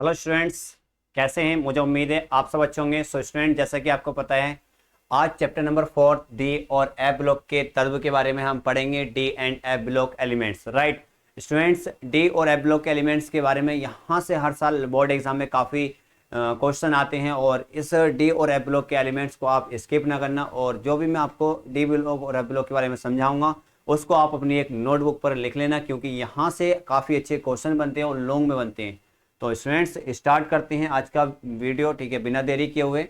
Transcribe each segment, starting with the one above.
Hello students, कैसे हैं? मुझे उम्मीद है आप सब अच्छे होंगे। सो स्टूडेंट, जैसा कि आपको पता है, आज चैप्टर नंबर 4 डी और एफ ब्लॉक के तत्व के बारे में हम पढ़ेंगे। D and F block elements. Right students, D और एफ ब्लॉक के एलिमेंट्स के बारे में यहाँ से हर साल बोर्ड एग्जाम में काफ़ी क्वेश्चन आते हैं, और इस डी और एफ ब्लॉक के एलिमेंट्स को आप स्किप ना करना। और जो भी मैं आपको डी ब्लॉक और एफ ब्लॉक के बारे में समझाऊंगा उसको आप अपनी एक नोटबुक पर लिख लेना, क्योंकि यहाँ से काफ़ी अच्छे क्वेश्चन बनते हैं और लॉन्ग में बनते हैं। तो स्टूडेंट्स, स्टार्ट करते हैं आज का वीडियो, ठीक है, बिना देरी किए हुए।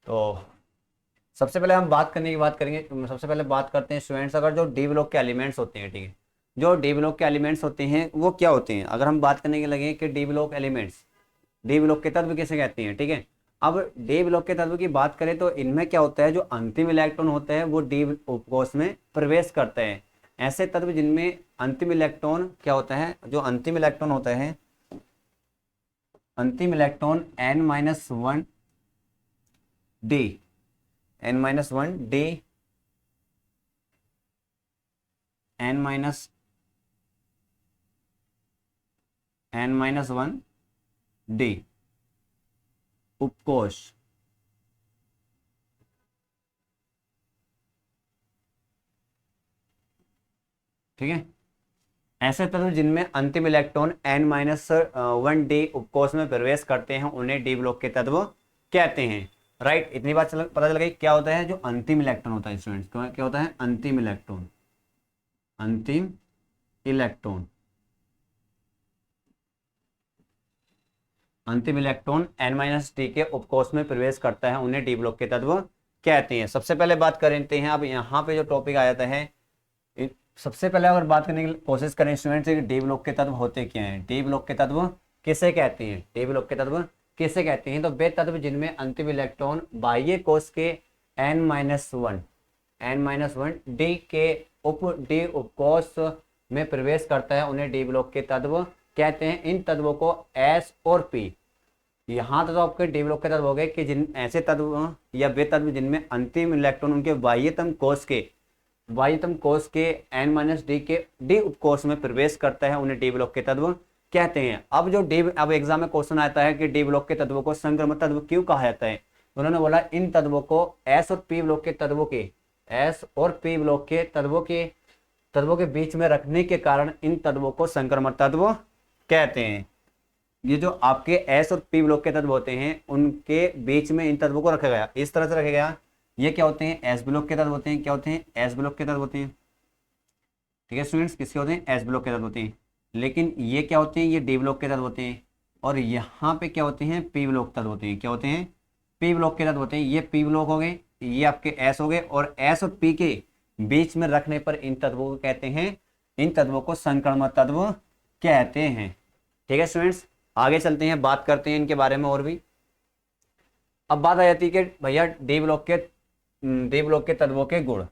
तो सबसे पहले हम बात करने की बात करेंगे। सबसे पहले बात करते हैं स्टूडेंट्स, अगर जो डी ब्लॉक के एलिमेंट्स होते हैं, ठीक है, जो डी ब्लॉक के एलिमेंट्स होते हैं वो क्या होते हैं। अगर हम बात करने के लगे कि D block elements, D block के तत्व किसे कहते हैं, ठीक है। अब डी ब्लॉक के तत्व की बात करें तो इनमें क्या होता है, जो अंतिम इलेक्ट्रॉन होता है वो डी उपकोष में प्रवेश करते हैं। ऐसे तत्व जिनमें अंतिम इलेक्ट्रॉन क्या होता है, जो अंतिम इलेक्ट्रॉन होता है, अंतिम electron n-1 d, n-1 d, n-1 d उपकोष, ठीक है। ऐसे तत्व जिनमें अंतिम इलेक्ट्रॉन n-1 डी उपकोष में प्रवेश करते हैं उन्हें डी ब्लॉक के तत्व कहते हैं। राइट, इतनी बात पता चल गई। क्या होता है जो अंतिम इलेक्ट्रॉन होता है स्टूडेंट्स, क्या होता है अंतिम इलेक्ट्रॉन, अंतिम इलेक्ट्रॉन, अंतिम इलेक्ट्रॉन n-डी के उपकोष में प्रवेश करता है उन्हें डी ब्लॉक के तत्व कहते हैं। सबसे पहले बात करते हैं, अब यहाँ पे जो टॉपिक आ जाता है, सबसे पहले अगर बात करने की कोशिश करें स्टूडेंट्स, डी ब्लॉक के तत्व होते क्या हैं, डी ब्लॉक के तत्व किसे कहते हैं, डी ब्लॉक के तत्व किसे कहते हैं। तो वे तत्व जिनमें अंतिम इलेक्ट्रॉन बाह्य कोश के n-1 डी के डी उपकोष में प्रवेश करता है उन्हें डी ब्लॉक के तत्व कहते हैं। इन तत्वों को एस और पी, यहाँ तो आपके डी ब्लॉक के तत्व हो गए कि जिन ऐसे तत्व या वे तत्व जिनमें अंतिम इलेक्ट्रॉन उनके बाह्यतम कोश के n-डी के डी उपकोष में प्रवेश करता है उन्हें डी ब्लॉक के तत्व कहते हैं। अब एग्जाम में क्वेश्चन आता है कि डी ब्लॉक के तत्वों को संक्रमण तत्व क्यों कहा जाता है। उन्होंने बोला इन तत्वों को एस और पी ब्लॉक के तत्वों के बीच में रखने के कारण इन तत्वों को संक्रमण तत्व कहते हैं। ये जो आपके एस और पी ब्लॉक के तत्व होते हैं उनके बीच में इन तत्वों को रखा गया, इस तरह से रखा गया। ये क्या होते हैं, एस ब्लॉक के तत्व होते हैं। क्या होते हैं, एस ब्लॉक के तत्व होते हैं, ठीक है स्टूडेंट्स, किसके होते हैं, एस ब्लॉक के तत्व होते हैं। लेकिन ये क्या होते हैं, ये डी ब्लॉक के तत्व होते हैं। और यहाँ पे क्या होते हैं, पी ब्लॉक तत्व होते हैं। क्या होते हैं, पी ब्लॉक के तत्व होते हैं। ये पी ब्लॉक हो गए, ये आपके एस हो गए, और एस और पी के बीच में रखने पर इन तत्वों को कहते हैं, इन तत्वों को संक्रमण तत्व कहते हैं। ठीक है स्टूडेंट्स, आगे चलते हैं, बात करते हैं इनके बारे में और भी। अब बात आ जाती है कि भैया डी ब्लॉक के तत्वों के गुण।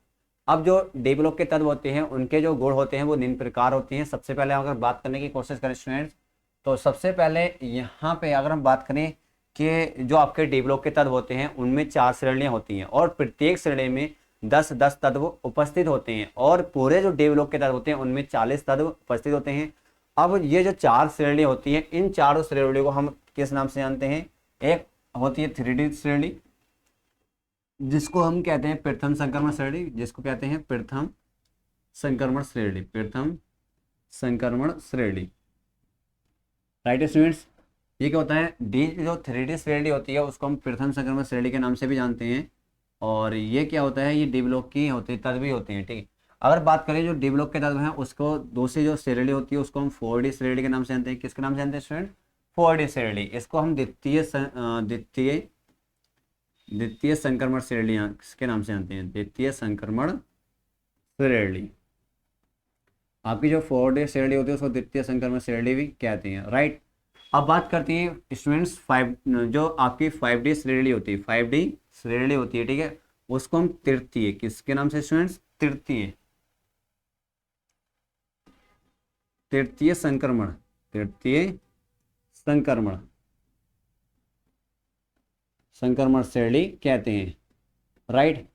अब जो डी ब्लॉक के तत्व होते हैं उनके जो गुण होते हैं वो निम्न प्रकार होते हैं। सबसे पहले अगर बात करने की कोशिश करें स्टूडेंट्स, तो सबसे पहले यहाँ पे अगर हम बात करें कि जो आपके डी ब्लॉक के तत्व होते हैं उनमें 4 श्रेणियाँ होती हैं, और प्रत्येक श्रेणी में 10-10 तत्व उपस्थित होते हैं, और पूरे जो डी ब्लॉक के तत्व होते हैं उनमें 40 तत्व उपस्थित होते हैं। अब ये जो 4 श्रेणी होती है, इन चारों श्रेणियों को हम किस नाम से जानते हैं। एक होती है 3D श्रेणी, जिसको हम कहते हैं प्रथम संक्रमण श्रेणी, जिसको कहते हैं प्रथम संक्रमण श्रेणी, प्रथम संक्रमण श्रेणी। राइट स्टूडेंट्स, ये क्या होता है, डी जो 3D श्रेणी होती है उसको हम प्रथम संक्रमण श्रेणी के नाम से भी जानते हैं। और ये क्या होता है, ये डी ब्लॉक की होती है, तत्व भी होते हैं, ठीक है। अगर बात करें जो डी ब्लॉक के तत्व हैं उसको दूसरी जो श्रेणी होती है उसको हम 4D श्रेणी के नाम से जानते हैं। किसके नाम से जानते हैं स्टूडेंट, 4D श्रेणी। इसको हम द्वितीय संक्रमण श्रेणी के नाम से जानते हैं, द्वितीय संक्रमण श्रेणी। आपकी जो 4D श्रेणी होती है उसको द्वितीय संक्रमण श्रेणी भी कहते हैं। राइट, अब बात करते हैं स्टूडेंट्स जो आपकी 5D श्रेणी होती है, 5D श्रेणी होती है, ठीक है, उसको हम तृतीय, किसके नाम से स्टूडेंट्स, तृतीय संक्रमण श्रेणी कहते हैं। राइट,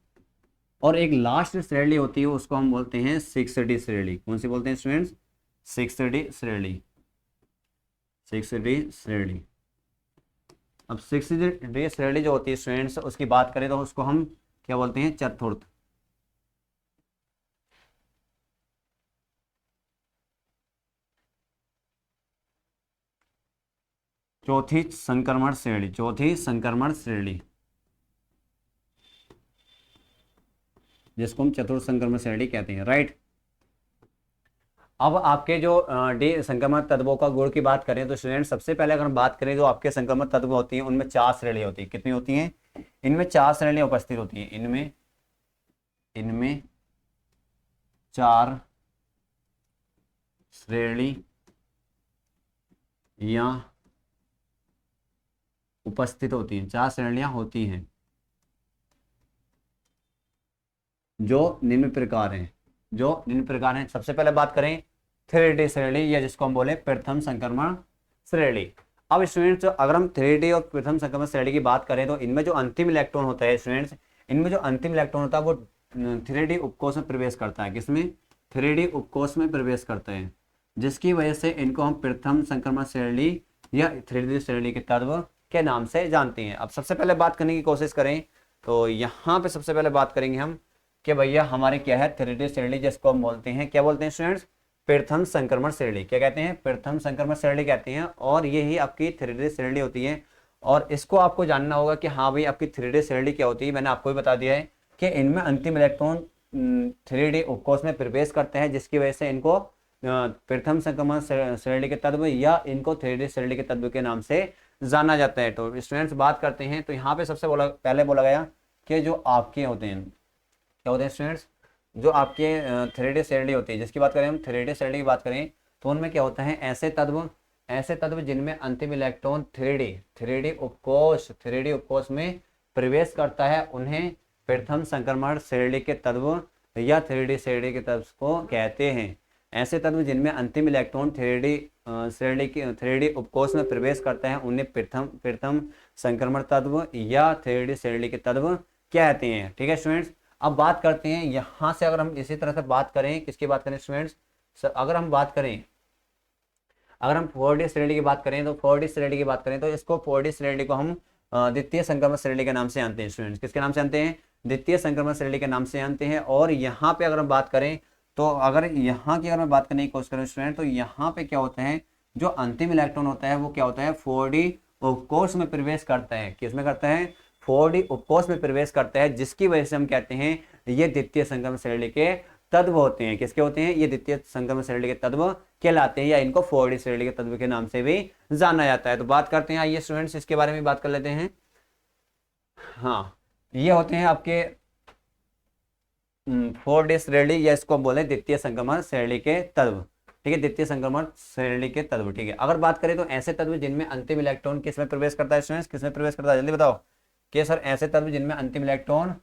और एक लास्ट श्रेणी होती है उसको हम बोलते हैं 6D श्रेणी। कौन सी बोलते हैं स्टूडेंट्स, 6D श्रेणी। 6D श्रेणी। अब 6D श्रेणी जो होती है स्टूडेंट्स, उसकी बात करें तो उसको हम क्या बोलते हैं, चतुर्थ। चौथी संक्रमण श्रेणी, चौथी संक्रमण श्रेणी, जिसको हम चतुर्थ संक्रमण श्रेणी कहते हैं, राइट। अब आपके जो डी संक्रमण तत्वों का गुण की बात करें तो स्टूडेंट सबसे पहले अगर हम बात करें जो आपके संक्रमण तत्व होती हैं उनमें 4 श्रेणी होती है। कितनी होती हैं? इनमें 4 श्रेणियां उपस्थित होती हैं। इनमें इनमें 4 श्रेणी या उपस्थित होती हैं, 4 श्रेणियां होती हैं जो निम्न प्रकार हैं, जो निम्न प्रकार हैं। सबसे पहले बात करें 3D श्रेणी या जिसको हम बोले प्रथम संक्रमण श्रेणी। अब स्टूडेंट्स अगर हम 3D और प्रथम संक्रमण श्रेणी की बात करें तो इनमें जो अंतिम इलेक्ट्रॉन होता है स्टूडेंट्स, इनमें जो अंतिम इलेक्ट्रॉन होता है वो 3D उपकोष में प्रवेश करता है। किसमें? 3D उपकोष में प्रवेश करता है, जिसकी वजह से इनको हम प्रथम संक्रमण श्रेणी या 3D श्रेणी के तत्व के नाम से जानते हैं। अब सबसे पहले बात करने की कोशिश करें तो यहाँ पे सबसे पहले बात करेंगे हम कि भैया हमारे क्या है 3D श्रेणी, जिसको हम बोलते हैं, क्या बोलते हैं स्टूडेंट्स? प्रथम संक्रमण श्रेणी। क्या कहते हैं? प्रथम संक्रमण श्रेणी कहते हैं। और ये ही आपकी 3D श्रेणी होती है। और इसको आपको जानना होगा कि हाँ भाई आपकी 3D श्रेणी क्या होती है। मैंने आपको भी बता दिया है कि इनमें अंतिम इलेक्ट्रॉन 3D उपकोष में प्रवेश करते हैं, जिसकी वजह से इनको प्रथम संक्रमण श्रेणी के तत्व या इनको 3D श्रेणी के तत्व के नाम से जाना जाता है। तो स्टूडेंट्स बात करते हैं तो यहाँ पे सबसे पहले बोला गया कि जो आपके होते हैं, क्या होते हैं स्टूडेंट्स? जो आपके 3D श्रेणी होती है, जिसकी बात करें हम 3D श्रेणी की बात करें तो उनमें क्या होता है, ऐसे तत्व जिनमें अंतिम इलेक्ट्रॉन 3D उपकोष में प्रवेश करता है, उन्हें प्रथम संक्रमण श्रेणी के तत्व या 3D श्रेणी के तत्व को कहते हैं। ऐसे तत्व जिनमें अंतिम इलेक्ट्रॉन 3D उपकोष में प्रवेश करता है उन्हें प्रथम संक्रमण तत्व या 3D श्रेणी के तत्व कहते हैं। ठीक है स्टूडेंट्स। अब बात करते हैं यहाँ से, अगर हम इसी तरह से बात करें, किसकी बात करें स्टूडेंट्स? अगर हम 4D श्रेणी की बात करें तो 4D श्रेणी की बात करें तो इसको 4D श्रेणी को हम द्वितीय संक्रमण श्रेणी के नाम से जानते हैं स्टूडेंट्स। किसके नाम से जानते हैं? द्वितीय संक्रमण श्रेणी के नाम से जानते हैं। और यहाँ पे अगर हम बात करें तो अगर मैं बात करने की कोशिश करूँ स्टूडेंट तो यहाँ पे क्या होता है, जो अंतिम इलेक्ट्रॉन होता है वो क्या होता है, 4D उपकोष में प्रवेश करता है। किसमें करता है? 4D उपकोष में प्रवेश करता है, जिसकी वजह से हम कहते हैं ये द्वितीय संक्रमण श्रेणी के तत्व होते हैं। किसके होते हैं? ये द्वितीय संक्रमण श्रेणी के तत्व कहलाते हैं, या इनको 4D श्रेणी के तत्व के नाम से भी जाना जाता है। तो बात करते हैं, आइए स्टूडेंट्स इसके बारे में बात कर लेते हैं। हाँ, ये होते हैं आपके 4D श्रेणी या इसको बोले द्वितीय संक्रमण श्रेणी के तत्व। ठीक है, द्वितीय संक्रमण श्रेणी के तत्व। ठीक है, अगर बात करें तो ऐसे तत्व जिनमें अंतिम इलेक्ट्रॉन किसमें प्रवेश करता है स्टूडेंट्स? किसमें प्रवेश करता है, जल्दी बताओ। कि सर ऐसे तत्व जिनमें अंतिम इलेक्ट्रॉन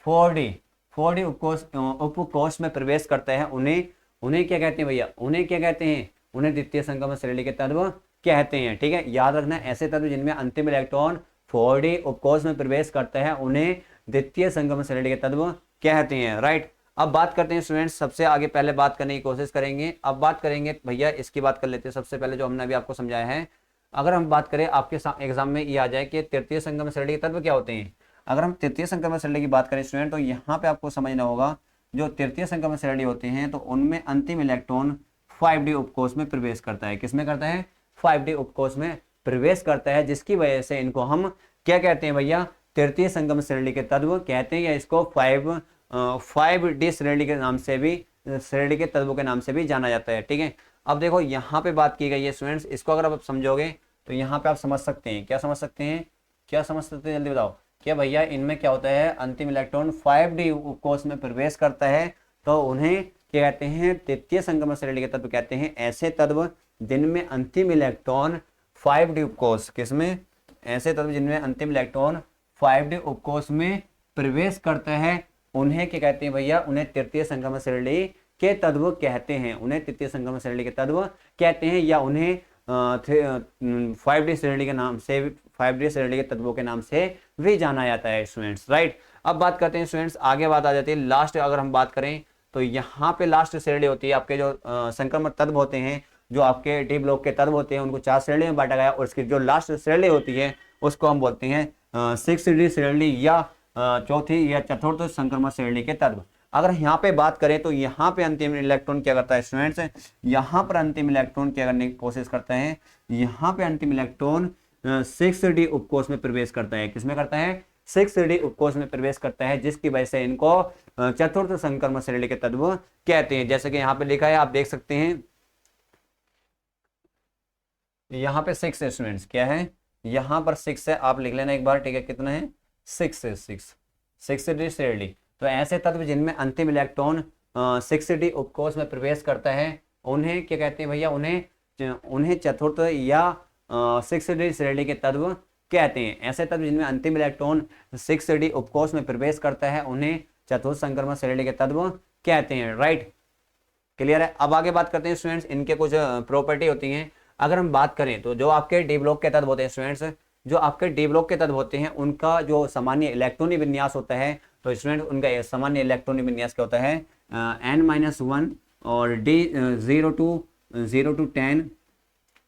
4D उपकोष में प्रवेश करता है उन्हें क्या कहते हैं भैया? उन्हें क्या कहते हैं? उन्हें द्वितीय संक्रमण श्रेणी के तत्व कहते हैं। ठीक है, याद रखना, ऐसे तत्व जिनमें अंतिम इलेक्ट्रॉन 4D उपकोष में प्रवेश करता है उन्हें द्वितीय संक्रमण श्रेणी के तत्व कहते हैं, राइट। अब बात करते हैं स्टूडेंट्स, सबसे आगे पहले बात करने की कोशिश करेंगे। अब बात करेंगे भैया इसकी बात कर लेते हैं। सबसे पहले जो हमने अभी आपको समझाया है, अगर हम बात करें आपके एग्जाम में ये आ जाए कि तृतीय संक्रमण श्रेणी के तत्व क्या होते हैं। अगर हम तृतीय संक्रमण श्रेणी की बात करें स्टूडेंट तो यहाँ पे आपको समझना होगा, जो तृतीय संक्रमण श्रेणी होते हैं तो उनमें अंतिम इलेक्ट्रॉन 5D उपकोष में प्रवेश करता है। किसमें करता है? 5D उपकोष में प्रवेश करता है, जिसकी वजह से इनको हम क्या कहते हैं भैया? तृतीय संक्रमण श्रेणी के तत्व कहते हैं, या इसको 5D श्रेणी के नाम से भी, श्रेणी के तत्वों के नाम से भी जाना जाता है। ठीक है, अब देखो यहाँ पे बात की गई है स्टूडेंट्स, इसको अगर आप समझोगे तो यहाँ पे आप समझ सकते हैं। क्या समझ सकते हैं? जल्दी बताओ। क्या भैया इनमें क्या होता है, अंतिम इलेक्ट्रॉन 5D उपकोष में प्रवेश करता है तो उन्हें क्या कहते हैं? तृतीय संक्रमण श्रेणी के तत्व कहते हैं। ऐसे तत्व जिनमें अंतिम इलेक्ट्रॉन 5D उपकोष, किसमें? ऐसे तत्व जिनमें अंतिम इलेक्ट्रॉन 5D उपकोष में प्रवेश करता है उन्हें क्या कहते हैं भैया? उन्हें तृतीय संक्रमण श्रेणी के तत्व कहते हैं। उन्हें तृतीय संक्रमण श्रेणी के तत्व कहते हैं, या उन्हें 5D श्रेणी के नाम से, 5D श्रेणी के तत्वों के नाम से भी जाना जाता है स्टूडेंट्स, राइट। अब बात करते हैं स्टूडेंट्स, आगे बात आ जाती है लास्ट। अगर हम बात करें तो यहाँ पे लास्ट श्रेणी होती है आपके जो संक्रमण तत्व होते हैं जो आपके डी ब्लॉक के तत्व होते हैं उनको 4 श्रेणी में बांटा गया, और उसकी जो लास्ट श्रेणी होती है उसको हम बोलते हैं 6th श्रेणी या चौथी या चतुर्थ संक्रमण श्रेणी के तत्व। अगर यहाँ पे बात करें तो यहाँ पे अंतिम इलेक्ट्रॉन क्या करता है स्टूडेंट्स, यहाँ पर अंतिम इलेक्ट्रॉन क्या करने की कोशिश करता है, यहाँ पे अंतिम इलेक्ट्रॉन 6D उपकोष में प्रवेश करता है। किसमें करता है? 6D उपकोष में प्रवेश करता है, जिसकी वजह से इनको चतुर्थ संक्रमण श्रेणी के तत्व कहते हैं। जैसे कि यहाँ पे लिखा है, आप देख सकते हैं यहाँ पे 6 है स्टूडेंट्स, क्या है यहाँ पर 6 है, आप लिख लेना एक बार, ठीक है, कितना है 6 है, 6D श्रेणी। तो ऐसे तत्व जिनमें अंतिम इलेक्ट्रॉन 6D उपकोष में प्रवेश करता है उन्हें क्या कहते हैं भैया, उन्हें चतुर्थ या 6D श्रेणी के तत्व कहते हैं। ऐसे तत्व जिनमें अंतिम इलेक्ट्रॉन 6D उपकोष में प्रवेश करता है उन्हें चतुर्थ संक्रमण श्रेणी के तत्व कहते हैं। राइट, क्लियर है। अब आगे बात करते हैं स्टूडेंट्स, इनके कुछ प्रॉपर्टी होती हैं। अगर हम बात करें तो जो आपके डी ब्लॉक के तत्व होते हैं स्टूडेंट्स, जो आपके डी ब्लॉक के तत्व होते हैं उनका जो सामान्य इलेक्ट्रॉनिक विन्यास होता है, तो स्टूडेंट उनका सामान्य इलेक्ट्रॉनिक विन्यास क्या होता है, n-1 और D0 to 10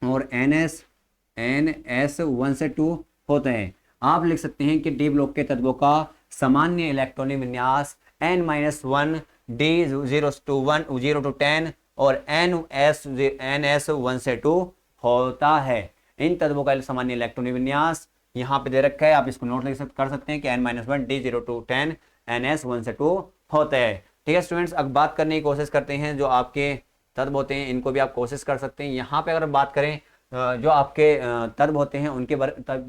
और NS 1 से 2 होता है। आप लिख सकते हैं कि डी ब्लॉक के तत्वों का सामान्य इलेक्ट्रॉनिक विन्यास n-1 D0 to 10 और NS 1 से 2 होता है। इन तत्वों का सामान्य इलेक्ट्रॉनिक विन्यास यहाँ पे दे रखा है, आप इसको नोट कर सकते हैं कि n-1 D0 to 10 NS 1 से 2 होता है। ठीक है स्टूडेंट्स, अब बात करने की कोशिश करते हैं जो आपके तत्व होते हैं, इनको भी आप कोशिश कर सकते हैं। यहाँ पे अगर बात करें जो आपके तत्व होते हैं उनके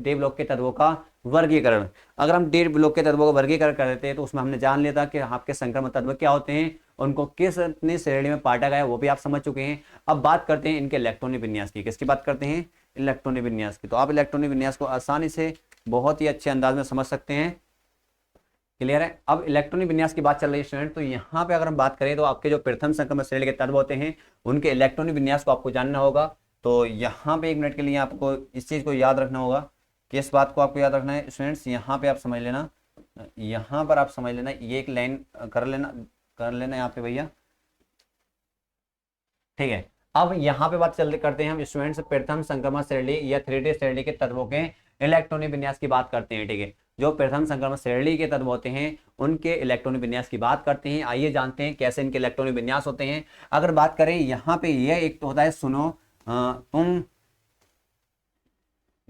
डी ब्लॉक के तत्वों का वर्गीकरण, अगर हम डी ब्लॉक के तत्वों का वर्गीकरण कर देते हैं तो उसमें हमने जान लिया था कि आपके संक्रमण तत्व क्या होते हैं, उनको किस श्रेणी में बांटा गया वो भी आप समझ चुके हैं। अब बात करते हैं इनके इलेक्ट्रॉनिक विन्यास की। किसकी बात करते हैं? इलेक्ट्रॉनिक विन्यास की। तो आप इलेक्ट्रॉनिक विन्यास को आसानी से बहुत ही अच्छे अंदाज में समझ सकते हैं। क्लियर है। अब इलेक्ट्रॉनिक विन्यास की बात चल रही है स्टूडेंट, तो यहाँ पे अगर हम बात करें तो आपके जो प्रथम संक्रमण श्रेणी के तत्व होते हैं उनके इलेक्ट्रॉनिक विन्यास को आपको जानना होगा। तो यहाँ पे 1 मिनट के लिए आपको इस चीज़ को याद रखना होगा कि इस बात को आपको याद रखना है स्टूडेंट्स। यहाँ पे आप समझ लेना, यहाँ पर आप समझ लेना, ये एक लाइन कर लेना यहाँ पे भैया, ठीक है। अब यहाँ पे बात करते हैं हम स्टूडेंट्स प्रथम संक्रमण श्रेणी या 3D श्रेणी के तत्वों के इलेक्ट्रॉनिक विन्यास की बात करते हैं। ठीक है, जो प्रथम संक्रमण श्रेणी के तत्व होते हैं उनके इलेक्ट्रॉनिक विन्यास की बात करते हैं। आइए जानते हैं कैसे इनके इलेक्ट्रॉनिक विन्यास होते हैं। अगर बात करें यहाँ पे ये एक तो होता है, सुनो तुम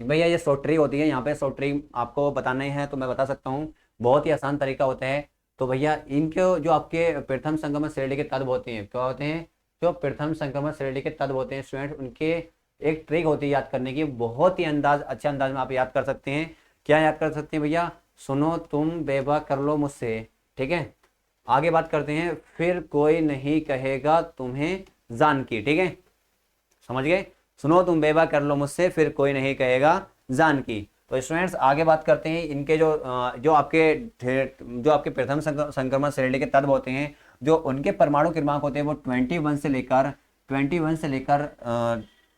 भैया, ये शॉर्ट ट्री होती है। यहाँ पे शॉर्ट ट्री आपको बताना है तो मैं बता सकता हूँ, बहुत ही आसान तरीका होता है। तो भैया इनके जो आपके प्रथम संक्रमण श्रेणी के तत्व होते हैं, क्या होते हैं, जो प्रथम संक्रमण श्रेणी के तत्व होते हैं स्टूडेंट, उनके एक ट्रिक होती है याद करने की, बहुत ही अच्छे अंदाज में आप याद कर सकते हैं। क्या याद कर सकते हैं भैया? सुनो तुम बेवा कर लो मुझसे। ठीक है, आगे बात करते हैं, फिर कोई नहीं कहेगा तुम्हें जान की। ठीक है, समझ गए? सुनो तुम बेवा कर लो मुझसे, फिर कोई नहीं कहेगा जान की। तो स्टूडेंट्स आगे बात करते हैं इनके जो आपके प्रथम संक्रमण श्रेणी के तत्व होते हैं, जो उनके परमाणु क्रमांक होते हैं वो 21 से लेकर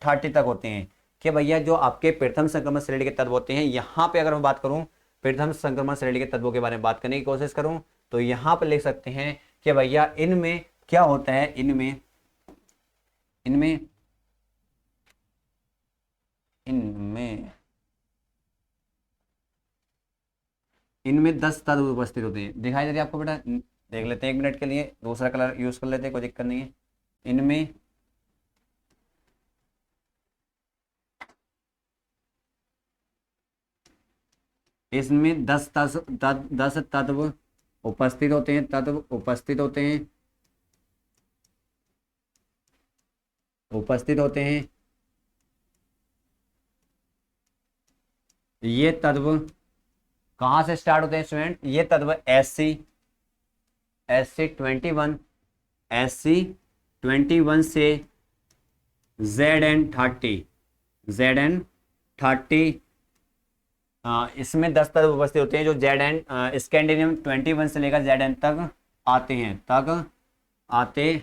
30 तक होते हैं। कि भैया जो आपके प्रथम संक्रमण श्रेणी के तत्व होते हैं, यहाँ पे अगर मैं बात करूँ प्रथम संक्रमण श्रेणी के तत्वों के बारे में बात करने की कोशिश करूँ तो यहाँ पर लिख सकते हैं कि भैया इनमें क्या होता है, इनमें 10 तत्व उपस्थित होते हैं। दिखाई दे रही है आपको बेटा? देख लेते हैं 1 मिनट के लिए, दूसरा कलर यूज कर लेते हैं, कोई दिक्कत नहीं है। इसमें 10 तत्व उपस्थित होते हैं। ये तत्व कहाँ से स्टार्ट होते हैं स्टूडेंट? ये तत्व SC21 से ZN30 इसमें 10 तत्व उपस्थित होते हैं जो ZN स्कैंडिनियम 21 से लेकर ZN तक आते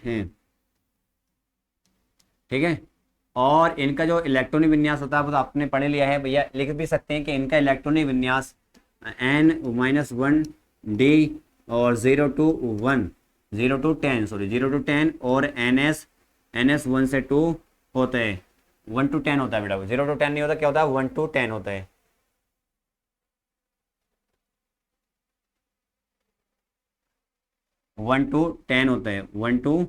हैं। ठीक है, और इनका जो इलेक्ट्रॉनिक विन्यास होता है वो तो आपने पढ़ लिया है भैया। लिख भी सकते हैं कि इनका इलेक्ट्रॉनिक विन्यास n-1 D और 0 to 10 और NS 1 से 2 होता है, 1 to 10 होता है बेटा, 0 to 10 नहीं होता, क्या होता है 1 to 10 होता है। 1 to 10 होता है, 1 to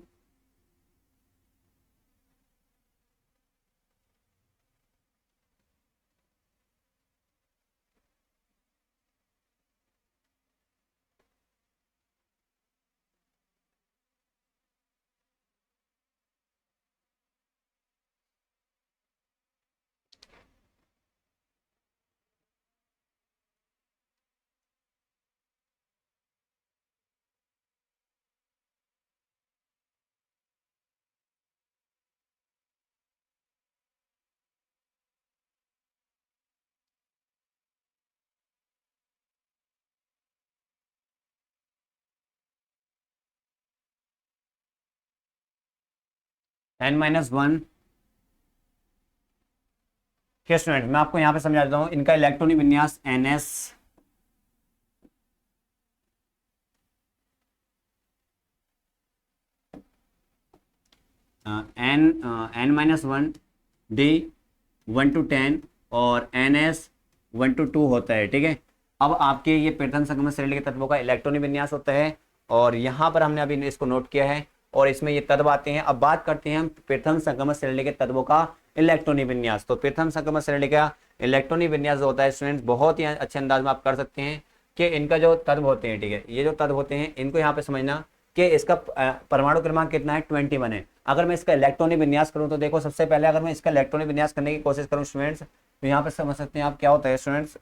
n-1। क्या स्टूडेंट, मैं आपको यहाँ पे समझा देता हूँ इनका इलेक्ट्रॉनिक विन्यास NS, n-1 D 1 to 10 और NS 1 to 2 होता है, ठीक है। अब आपके ये प्रथम संक्रमण श्रेणी के तत्वों का इलेक्ट्रॉनिक विन्यास होता है, और यहाँ पर हमने अभी इसको नोट किया है, और इसमें ये तत्व आते हैं। अब बात करते हैं हम प्रथम संक्रमण श्रेणी के तत्वों का इलेक्ट्रॉनिक विन्यास। तो प्रथम संक्रमण श्रेणी का इलेक्ट्रॉनिक विन्यास जो होता है स्टूडेंट्स, बहुत ही अच्छे अंदाज में आप कर सकते हैं कि इनका जो तत्व होते हैं, ठीक है, ये जो तत्व होते हैं इनको यहाँ पे समझना कि इसका परमाणु क्रमांक कितना है 21 है। अगर मैं इसका इलेक्ट्रॉनिक विन्यास करूं तो देखो, सबसे पहले अगर मैं इसका इलेक्ट्रॉनिक विन्यास करने की कोशिश करूं स्टूडेंट्स, तो यहाँ पे समझ सकते हैं आप क्या होता है स्टूडेंट्स।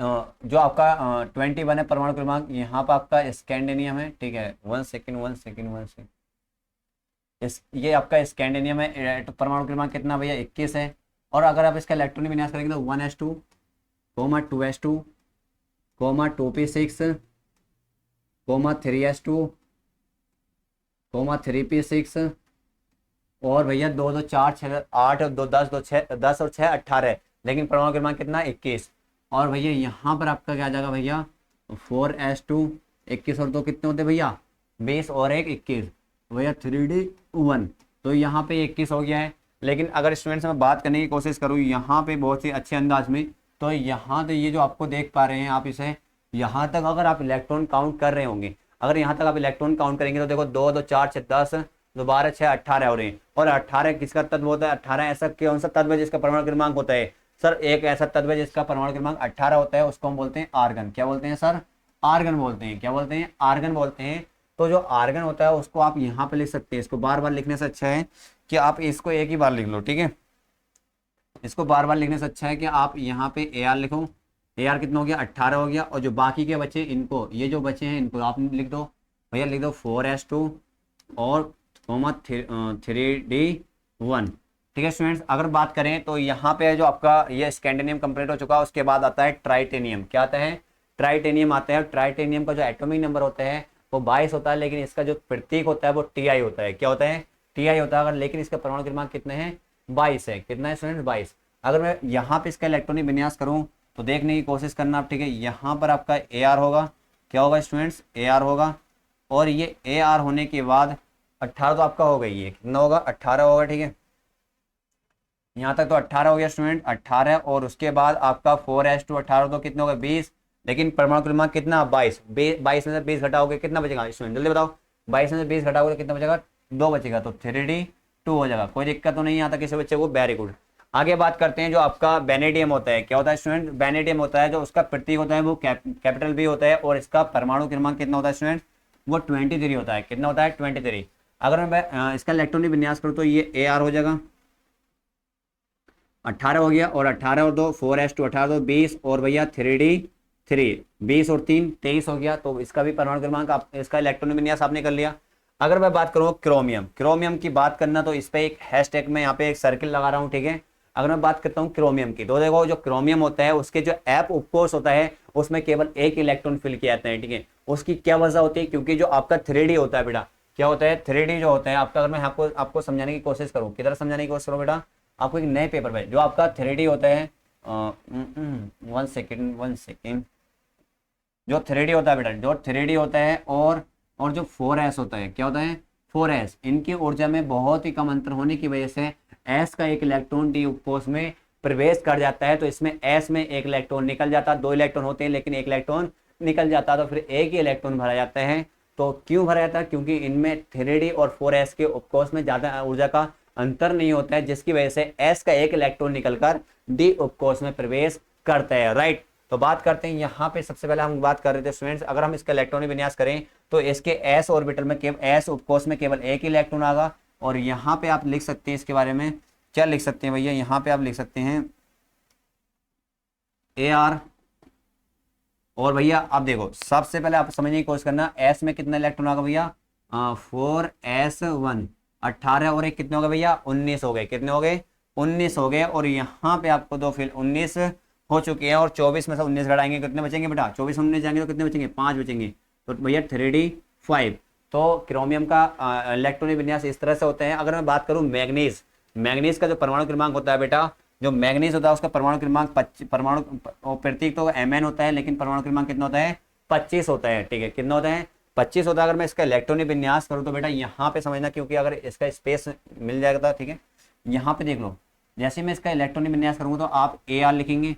जो आपका 21 है परमाणु क्रमांक, यहाँ पर आपका स्कैंडिनियम है, ठीक है। 1 सेकेंड। ये आपका स्कैंडिनियम है, तो परमाणु क्रमांक कितना भैया 21 है। और अगर आप इसका इलेक्ट्रॉनिक विन्यास करेंगे तो 1s2, 2s2, 2p6, 3s2, 3p6, और भैया 2 2 4 6 8 और 2 10, 2 6 10 और 6 18, लेकिन परमाणु क्रमांक कितना 21। और भैया यहाँ पर आपका क्या आ जाएगा भैया 4s2, 21 और 2 कितने होते भैया 20 और 1 21, भैया 3D1, तो यहाँ पे 21 हो गया है। लेकिन अगर स्टूडेंट्स में बात करने की कोशिश करूँ यहाँ पे बहुत ही अच्छे अंदाज में, तो यहाँ तो ये जो आपको देख पा रहे हैं आप इसे, यहाँ तक अगर आप इलेक्ट्रॉन काउंट कर रहे होंगे, अगर यहाँ तक आप इलेक्ट्रॉन काउंट करेंगे तो देखो 2 2 4 6 10, 2 12 6 18 हो रहे हैं। और 18 किसका तत्व होता है, 18 ऐसा कौन सा तत्व है जिसका परमाणु क्रमांक होता है सर, एक ऐसा तत्व है जिसका परमाणु क्रमांक 18 होता है, उसको हम बोलते हैं आर्गन। क्या बोलते हैं सर, आर्गन बोलते हैं। क्या बोलते हैं, आर्गन बोलते हैं। तो जो आर्गन होता है उसको आप यहाँ पे लिख सकते हैं, इसको बार बार लिखने से अच्छा है कि आप इसको एक ही बार लिख लो, ठीक है। इसको बार बार लिखने से अच्छा है कि आप यहाँ पे AR लिखो। AR कितना हो गया 18 हो गया, और जो बाकी के बचे इनको, ये जो बचे हैं इनको आप लिख दो भैया, लिख दो 4s2 और 3D1, ठीक है स्टूडेंट्स। अगर बात करें तो यहाँ पे जो आपका ये स्कैंडिनियम कंप्लीट हो चुका है, उसके बाद आता है ट्राइटेनियम। क्या आता है, ट्राइटेनियम आता है। ट्राइटेनियम का जो एटॉमिक नंबर होता है वो 22 होता है, लेकिन इसका जो प्रतीक होता है वो TI होता है। क्या होता है, TI होता है। अगर लेकिन इसका परमाणु क्रमांक कितने हैं 22 है। कितना है स्टूडेंट 22। अगर मैं यहाँ पे इसका इलेक्ट्रॉनिक विन्यास करूँ तो देखने की कोशिश करना आप, ठीक है। यहाँ पर आपका AR होगा, क्या होगा स्टूडेंट्स AR होगा, और ये AR होने के बाद 18 तो आपका हो गई है, कितना होगा 18 होगा, ठीक है। यहाँ तक तो 18 हो गया स्टूडेंट, 18, और उसके बाद आपका 4s2 18 तो कितना होगा 20, लेकिन परमाणु क्रमांक कितना 22। 22 में से 20 घटाओगे कितना बचेगा स्टूडेंट, जल्दी बताओ। 22 में से 20 घटाओगे कितना बचेगा, 2 बचेगा, तो 3D2 हो जाएगा। कोई दिक्कत तो नहीं आता किसी बच्चे को, वेरी गुड। आगे बात करते हैं जो आपका वेनेडियम होता है। क्या होता है स्टूडेंट, वेनेडियम होता है, जो उसका प्रतीक होता है वो कैपिटल B होता है, और इसका परमाणु क्रमांक कितना होता है स्टूडेंट, वो 23 होता है। कितना होता है 23। अगर मैं इसका इलेक्ट्रॉनिक विन्यास करूँ तो ये AR हो जाएगा, 18 हो गया, और 18 और 2 4s2 18 तो 20, और भैया 3D3 20 और 3 23 हो गया। तो इसका भी परमाणु क्रमांक आप, इसका इलेक्ट्रॉनिक विन्यास आपने कर लिया। अगर मैं बात करूँ क्रोमियम, क्रोमियम की बात करना तो इस पे एक हैशटैग में यहाँ पे एक सर्किल लगा रहा हूँ, ठीक है। अगर मैं बात करता हूँ क्रोमियम की, तो देखो जो क्रोमियम होता है उसके जो एप उपकोष होता है उसमें केवल एक इलेक्ट्रॉन फिल किया जाता है, ठीक है। उसकी क्या वजह होती है, क्योंकि जो आपका 3D होता है बेटा, क्या होता है 3D जो होता है आपका, अगर मैं आपको समझाने की कोशिश करूँ, किधर समझाने की कोशिश करूँ बेटा, आपको एक नए पेपर पे जो आपका 3D होता है, 1 सेकेंड, जो 3D होता है बेटा, जो 3D होता है, और जो 4s होता है, क्या होता है 4s, इनकी ऊर्जा में बहुत ही कम अंतर होने की वजह से s का एक इलेक्ट्रॉन डी उपकोष में प्रवेश कर जाता है, तो इसमें s में एक इलेक्ट्रॉन निकल जाता है। 2 इलेक्ट्रॉन होते हैं लेकिन एक इलेक्ट्रॉन निकल जाता है, तो फिर एक ही इलेक्ट्रॉन भरा जाता है। तो क्यों भरा जाता है? क्योंकि इनमें 3d और 4s के उपकोष में ज्यादा ऊर्जा का अंतर नहीं होता है, जिसकी वजह से s का एक इलेक्ट्रॉन निकलकर d उपकोष में प्रवेश करता है। राइट, तो बात करते हैं यहाँ पे। सबसे पहले हम बात कर रहे थे स्टूडेंट्स, अगर हम इसका इलेक्ट्रॉनिक विन्यास करें तो इसके s ऑर्बिटल में केवल s उपकोष में केवल एक ही इलेक्ट्रॉन आएगा। और यहाँ पे आप लिख सकते हैं इसके बारे में, क्या लिख सकते हैं भैया, यहाँ पे आप लिख सकते हैं Ar। और भैया आप देखो, सबसे पहले आप समझने की कोशिश करना, s में कितना इलेक्ट्रॉन आएगा भैया, 4s1, 18 और एक कितने हो गए भैया, 19 हो गए। कितने हो गए, 19 हो गए। और यहाँ पे आपको दो फिर 19 हो चुके हैं, और 24 में से 19 घटाएंगे, कितने बचेंगे बेटा, 24 19 जाएंगे तो कितने बचेंगे, 5 बचेंगे। तो भैया 3d5। तो क्रोमियम का इलेक्ट्रॉनिक विन्यास इस तरह से होते हैं। अगर मैं बात करूँ मैग्नीज, मैग्नीज का जो परमाणु क्रमांक होता है बेटा, जो मैग्नीज होता है उसका परमाणु क्रमांक परमाणु प्रतीक तो Mn होता है, लेकिन परमाणु क्रमांक कितना होता है, 25 होता है। ठीक है, कितना होता है, 25 होता है। अगर मैं इसका इलेक्ट्रॉनिक विन्यास करूँ तो बेटा यहाँ पे समझना, क्योंकि अगर इसका स्पेस मिल जाएगा, ठीक है, यहाँ पे देख लो, जैसे मैं इसका इलेक्ट्रॉनिक विन्यास करूँगा तो आप Ar लिखेंगे,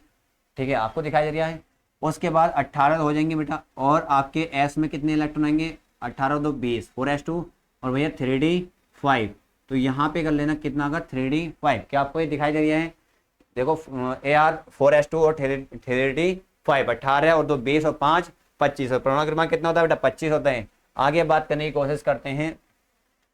ठीक है, आपको दिखाई दे रहा है। उसके बाद 18 हो जाएंगे बेटा, और आपके S में कितने इलेक्ट्रॉन आएंगे, 18 2 20, 4s2 और भैया 3d5। तो यहाँ पे कर लेना कितना आएगा, 3d5। क्या आपको ये दिखाई दे रहा है, देखो Ar 4s2 और 3d5, 18 और 2 20 और 5 25। और परमाणु क्रमांक कितना होता है बेटा, 25 होता है। आगे बात करने की कोशिश करते हैं,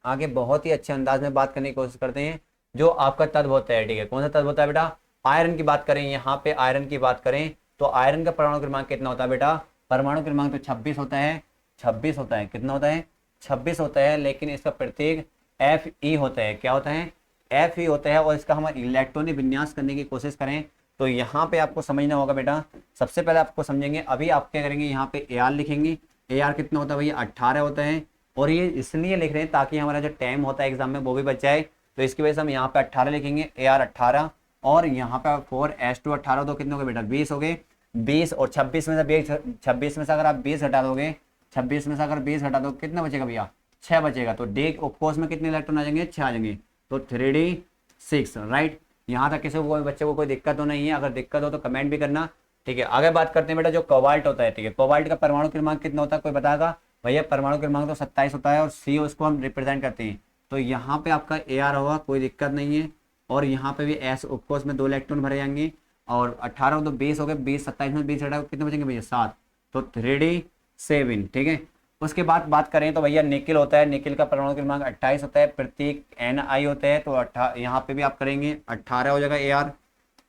आगे बहुत ही अच्छे अंदाज में बात करने की कोशिश करते हैं, जो आपका तत्व होता है। ठीक है, कौन सा तत्व होता है बेटा, आयरन की बात करें, यहाँ पे आयरन की बात करें तो आयरन का परमाणु क्रमांक कितना होता है बेटा, परमाणु क्रमांक तो 26 होता है, 26 होता है। कितना होता है, 26 होता है, लेकिन इसका प्रतीक Fe होता है। क्या होता है, Fe होता है। और इसका हम इलेक्ट्रॉनिक विन्यास करने की कोशिश करें तो यहाँ पे आपको समझना होगा बेटा, सबसे पहले आपको समझेंगे, अभी आप क्या करेंगे, यहाँ पे Ar लिखेंगे। Ar कितना होता है भैया, 18 होता है। और ये इसलिए लिख रहे हैं ताकि हमारा जो टाइम होता है एग्जाम में वो भी बच जाए, तो इसकी वजह से हम यहाँ पे 18 लिखेंगे, Ar 18। और यहाँ पे 4s2 18 तो कितने हो गए बेटा, 20 हो गए। 20 और 26 में से 26 में से अगर आप 20 हटा दोगे, 26 में से अगर 20 हटा दो कितना बचेगा भैया, 6 बचेगा। तो डी उपकोष में कितने इलेक्ट्रॉन आ जाएंगे, 6 आ जाएंगे। तो 3d6। राइट, यहाँ तक किसी को बच्चे को कोई दिक्कत तो नहीं है, अगर दिक्कत हो तो कमेंट भी करना। ठीक है, आगे बात करते हैं बेटा, जो कोबाल्ट होता है। ठीक है, कोबाल्ट का परमाणु क्रमांक कितना होता है, कोई बताएगा भैया, परमाणु क्रमांक तो 27 होता है, और C उसको हम रिप्रेजेंट करते हैं। तो यहाँ पे आपका Ar होगा, कोई दिक्कत नहीं है। और यहाँ पे भी S उपकोष में 2 इलेक्ट्रॉन भरे जाएंगे, और 18 तो 20 हो गए, 20 27 में 20 हटा कितने बचेंगे भैया, 7। तो 3d7। ठीक है, उसके बाद बात करें तो भैया निकिल होता है, निकिल का परमाणु क्रमांक 28 होता है, प्रतीक Ni होता है। तो यहाँ पे भी आप करेंगे, 18 हो जाएगा Ar,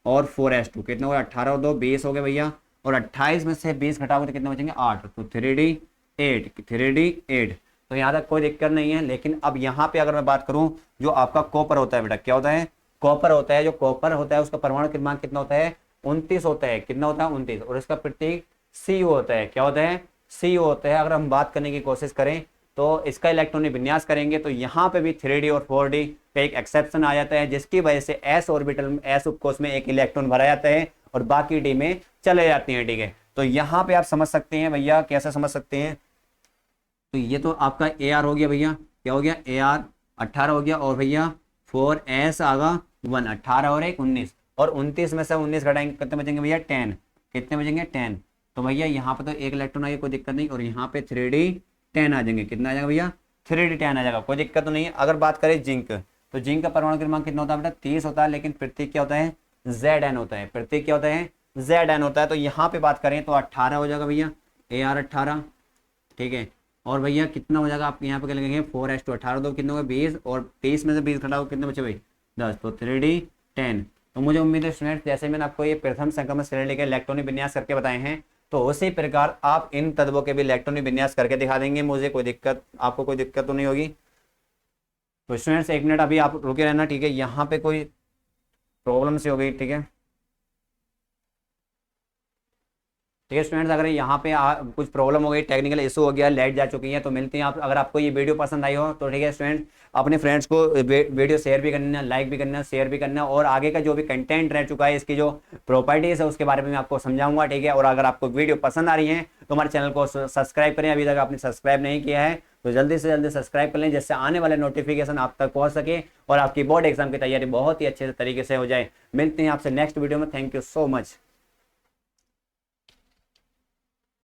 और 4s2 कितने हो गए, 18 और 2 20 हो गए भैया। और 28 में से 20 घटाओगे तो कितने बचेंगे, 8। तो 3d8। तो यहाँ तक कोई दिक्कत नहीं है। लेकिन अब यहाँ पे अगर मैं बात करूँ, जो आपका कॉपर होता है बेटा, क्या होता है, कॉपर होता है। जो कॉपर होता है उसका परमाणु क्रमांक कितना होता है, 29 होता है। कितना होता है, 29। और इसका प्रतीक Cu होता है। क्या होता है, Cu होता है। अगर हम बात करने की कोशिश करें तो इसका इलेक्ट्रॉनिक विन्यास करेंगे तो यहाँ पे भी 3d और 4d का एक एक्सेप्शन आ जाता है, जिसकी वजह से s ऑर्बिटल में, s उपकोष में एक इलेक्ट्रॉन भरा जाता है और बाकी d में चले जाती हैं। ठीक है, तो यहाँ पे आप समझ सकते हैं भैया, कैसे समझ सकते हैं, तो ये तो आपका Ar हो गया भैया, क्या हो गया, Ar 18 हो गया। और भैया 4s आगा 1, 18 और 1 19, और 29 में से 19 घटाएंगे कितने बचेंगे भैया, 10। कितने बचेंगे, 10। तो भैया यहाँ पे तो एक इलेक्ट्रॉन आएगा, कोई दिक्कत नहीं। और यहाँ पे 3d10 आ जाएंगे। कितना आ जाएगा भैया, 3d10 आ जाएगा, कोई दिक्कत तो नहीं है। अगर बात करें जिंक, तो जिंक का परमाणु क्रमांक कितना होता है बेटा, 30 होता है, लेकिन प्रतीक क्या होता है, Zn होता है। प्रतीक क्या होता है, Zn होता है। तो यहाँ पे बात करें तो 18 हो जाएगा भैया, Ar 18। ठीक है, और भैया कितना हो जाएगा, आप यहाँ पे लगेंगे 4s2 18 दो कितने हो गए, 20, और 23 में से 20 घटाओ कितने बचे भाई, 10। तो 3d10। तो मुझे उम्मीद है स्टूडेंट्स, जैसे मैंने आपको ये प्रथम संक्रमण श्रेणी के इलेक्ट्रॉनिक विन्यास करके बताए हैं, तो उसी प्रकार आप इन तत्वों के भी इलेक्ट्रॉनिक विन्यास करके दिखा देंगे। मुझे कोई दिक्कत, आपको कोई दिक्कत तो नहीं होगी। तो स्टूडेंट्स 1 मिनट अभी आप रुके रहना। ठीक है, यहाँ पे कोई प्रॉब्लम से हो गई। ठीक है, ठीक है स्टूडेंट्स, अगर यहाँ पे कुछ प्रॉब्लम हो गई, टेक्निकल इशू हो गया, लाइट जा चुकी है, तो मिलते हैं आप। अगर आपको ये वीडियो पसंद आई हो तो ठीक है स्टूडेंट्स, अपने फ्रेंड्स को वीडियो शेयर भी करना, लाइक भी करना, शेयर भी करना। और आगे का जो भी कंटेंट रह चुका है, इसकी जो प्रॉपर्टीज है उसके बारे में मैं आपको समझाऊंगा। ठीक है, और अगर आपको वीडियो पसंद आ रही है तो हमारे चैनल को सब्सक्राइब करें, अभी तक आपने सब्सक्राइब नहीं किया है तो जल्दी से जल्दी सब्सक्राइब कर लें, जिससे आने वाले नोटिफिकेशन आप तक पहुंच सके और आपकी बोर्ड एग्जाम की तैयारी बहुत ही अच्छे तरीके से हो जाए। मिलते हैं आपसे नेक्स्ट वीडियो में। Thank you so much.